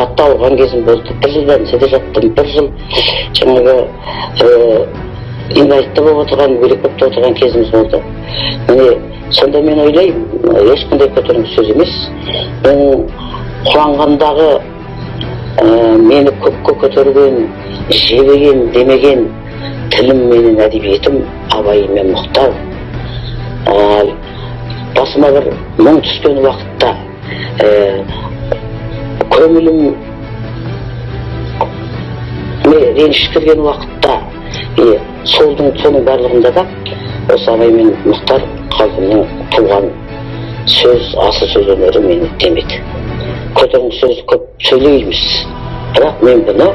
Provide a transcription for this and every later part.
қатты ауырған кезім болды. 1 жыл больницада жаттым, 1 жыл жаңағы инвалидті болып отырған, өлек болып отырған кезіміз болды. Міне сонда мен ойлаймын, ешқандай көтеріңкі сөз емес. Мен қуанғандағы мені көкке көтерген, жебеген, демеген тілім менің әдебиетім Абай мен Мұхтар. Басыма бір мұң түскен уақытта, көңілім реніш кірген уақытта, соның барлығында да осы Абай мен Мұхтар қалпымның туған сөз, асыл сөз өнері мені демеді. Көтеріңкі сөз көп сөйлейміз, бірақ мен бұны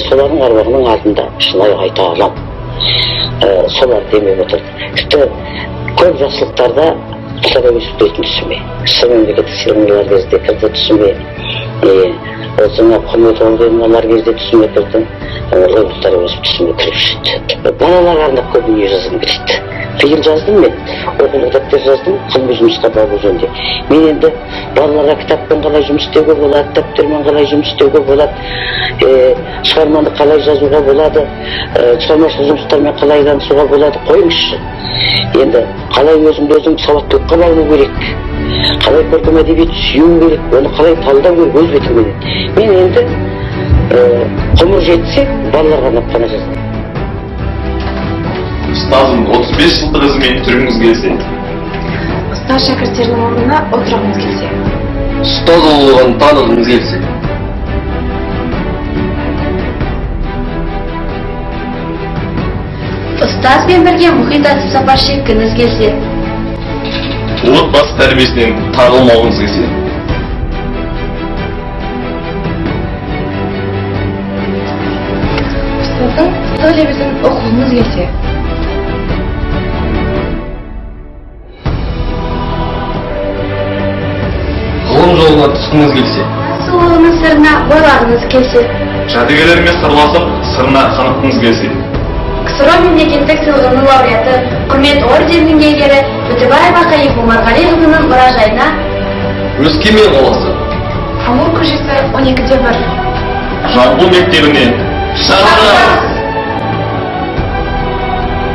солардың аруағының алдында шынайы айта алам. Солар демеп отырды. Тіпті көп жақсылықтарда Мұхтар Әуезов дейтін түсіме, кіші мемлекеттік сыйлықтар кезде кірді түсіме, осына құрмет орденін кезде түсіме кірді, Мұхтар Әуезов түсіме кіріп жүрді. Балаларға арнап көп дүние жазғым келеді. Биыл жаздым мен, оқулық дәптер жаздым, ғылыми жұмысқа бару жөнінде. Мен енді балаларға кітаппен қалай жұмыс істеуге болады, дәптермен қалай жұмыс істеуге болады, шығарманы қалай жазуға болады, шығармашылық жұмыстармен қалай танысуға болады қойыңызшы. Енді қалай өзіңді өзің сауаттылыққа баулу керек, қалай көркем әдебиет сүю керек, оны қалай талдау керек өз бетіммен. Мен енді ғұмыр жетсе балаларға арнап қана жаздым. Ұстазым 35 жылдық ізімен түріңіз келсе? Ұстаз шәкірттердің орнына отырғыңыз келсе? Ұстаз болуын танығыңыз келсе? Ұстазбен бірге мұхит атып сапар шеккіңіз келсе? Отбасы тәрбиесінен тағылмауыңыз келсе? Ұстаздың сөйлемесін оқуыңыз келсе? Ғылым жолына түскіңіз келсе? Сұлулығының сырына бойлағыңыз келсе? Жәдігерлермен сырласып, сырына қаныққыңыз келсе? КСРО мемлекеттік сыйлығының лауреаты, құрмет орденінің иегері Бүтібаева Қайып Омарғалиқызының мұражайына, Өскемен қаласы, Амур көшесі 12-де 1, Жамбыл мектебіне шақырыңыз!